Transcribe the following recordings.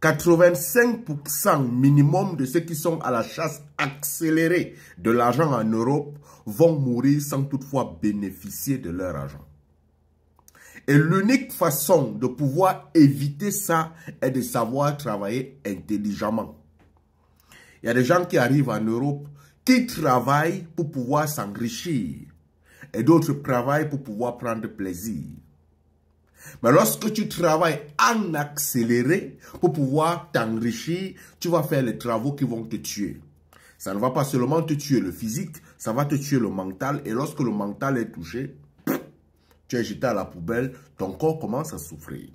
85% minimum de ceux qui sont à la chasse accélérée de l'argent en Europe vont mourir sans toutefois bénéficier de leur argent. Et l'unique façon de pouvoir éviter ça est de savoir travailler intelligemment. Il y a des gens qui arrivent en Europe qui travaillent pour pouvoir s'enrichir et d'autres travaillent pour pouvoir prendre plaisir. Mais lorsque tu travailles en accéléré pour pouvoir t'enrichir, tu vas faire les travaux qui vont te tuer. Ça ne va pas seulement te tuer le physique, ça va te tuer le mental. Et lorsque le mental est touché, tu es jeté à la poubelle, ton corps commence à souffrir.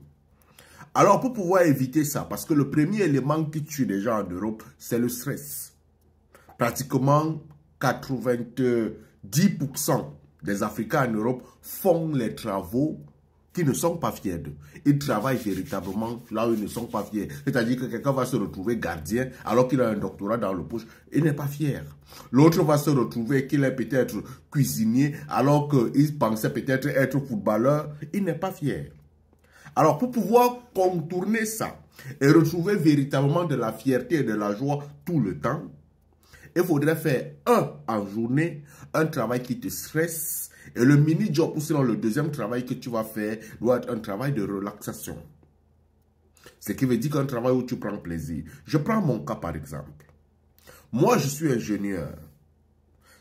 Alors pour pouvoir éviter ça, parce que le premier élément qui tue les gens en Europe, c'est le stress. Pratiquement 90% des Africains en Europe font les travaux qui ne sont pas fiers d'eux. Ils travaillent véritablement là où ils ne sont pas fiers. C'est-à-dire que quelqu'un va se retrouver gardien alors qu'il a un doctorat dans le poche. Il n'est pas fier. L'autre va se retrouver qu'il est peut-être cuisinier alors qu'il pensait peut-être être footballeur. Il n'est pas fier. Alors pour pouvoir contourner ça et retrouver véritablement de la fierté et de la joie tout le temps, il faudrait faire en journée, un travail qui te stresse. Et le mini-job, ou sinon le deuxième travail que tu vas faire, doit être un travail de relaxation. Ce qui veut dire qu'un travail où tu prends plaisir. Je prends mon cas par exemple. Moi, je suis ingénieur.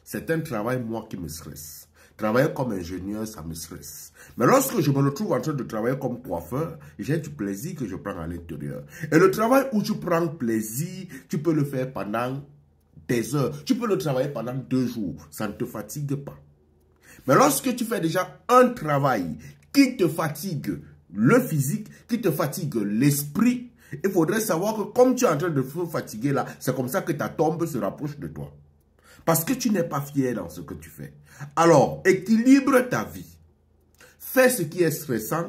C'est un travail, moi, qui me stresse. Travailler comme ingénieur, ça me stresse. Mais lorsque je me retrouve en train de travailler comme coiffeur, j'ai du plaisir que je prends à l'intérieur. Et le travail où tu prends plaisir, tu peux le faire pendant des heures. Tu peux le travailler pendant 2 jours. Ça ne te fatigue pas. Mais lorsque tu fais déjà un travail qui te fatigue le physique, qui te fatigue l'esprit, il faudrait savoir que comme tu es en train de te fatiguer là, c'est comme ça que ta tombe se rapproche de toi. Parce que tu n'es pas fier dans ce que tu fais. Alors, équilibre ta vie. Fais ce qui est stressant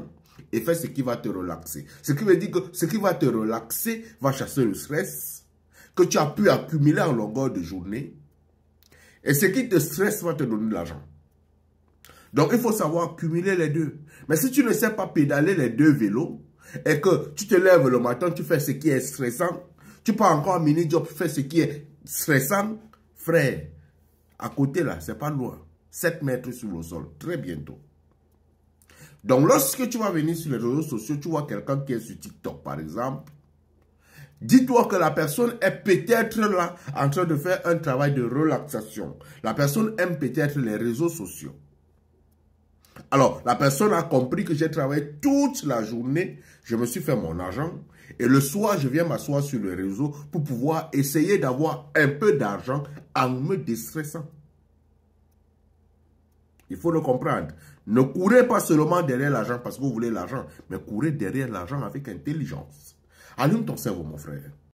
et fais ce qui va te relaxer. Ce qui veut dire que ce qui va te relaxer va chasser le stress que tu as pu accumuler en longueur de journée. Et ce qui te stresse va te donner de l'argent. Donc, il faut savoir cumuler les deux. Mais si tu ne sais pas pédaler les deux vélos, et que tu te lèves le matin, tu fais ce qui est stressant, tu pars encore en mini-job, tu fais ce qui est stressant, frère, à côté là, c'est pas loin. 7 mètres sur le sol, très bientôt. Donc, lorsque tu vas venir sur les réseaux sociaux, tu vois quelqu'un qui est sur TikTok, par exemple, dis-toi que la personne est peut-être là en train de faire un travail de relaxation. La personne aime peut-être les réseaux sociaux. Alors, la personne a compris que j'ai travaillé toute la journée, je me suis fait mon argent, et le soir, je viens m'asseoir sur le réseau pour pouvoir essayer d'avoir un peu d'argent en me déstressant. Il faut le comprendre. Ne courez pas seulement derrière l'argent parce que vous voulez l'argent, mais courez derrière l'argent avec intelligence. Allume ton cerveau, mon frère.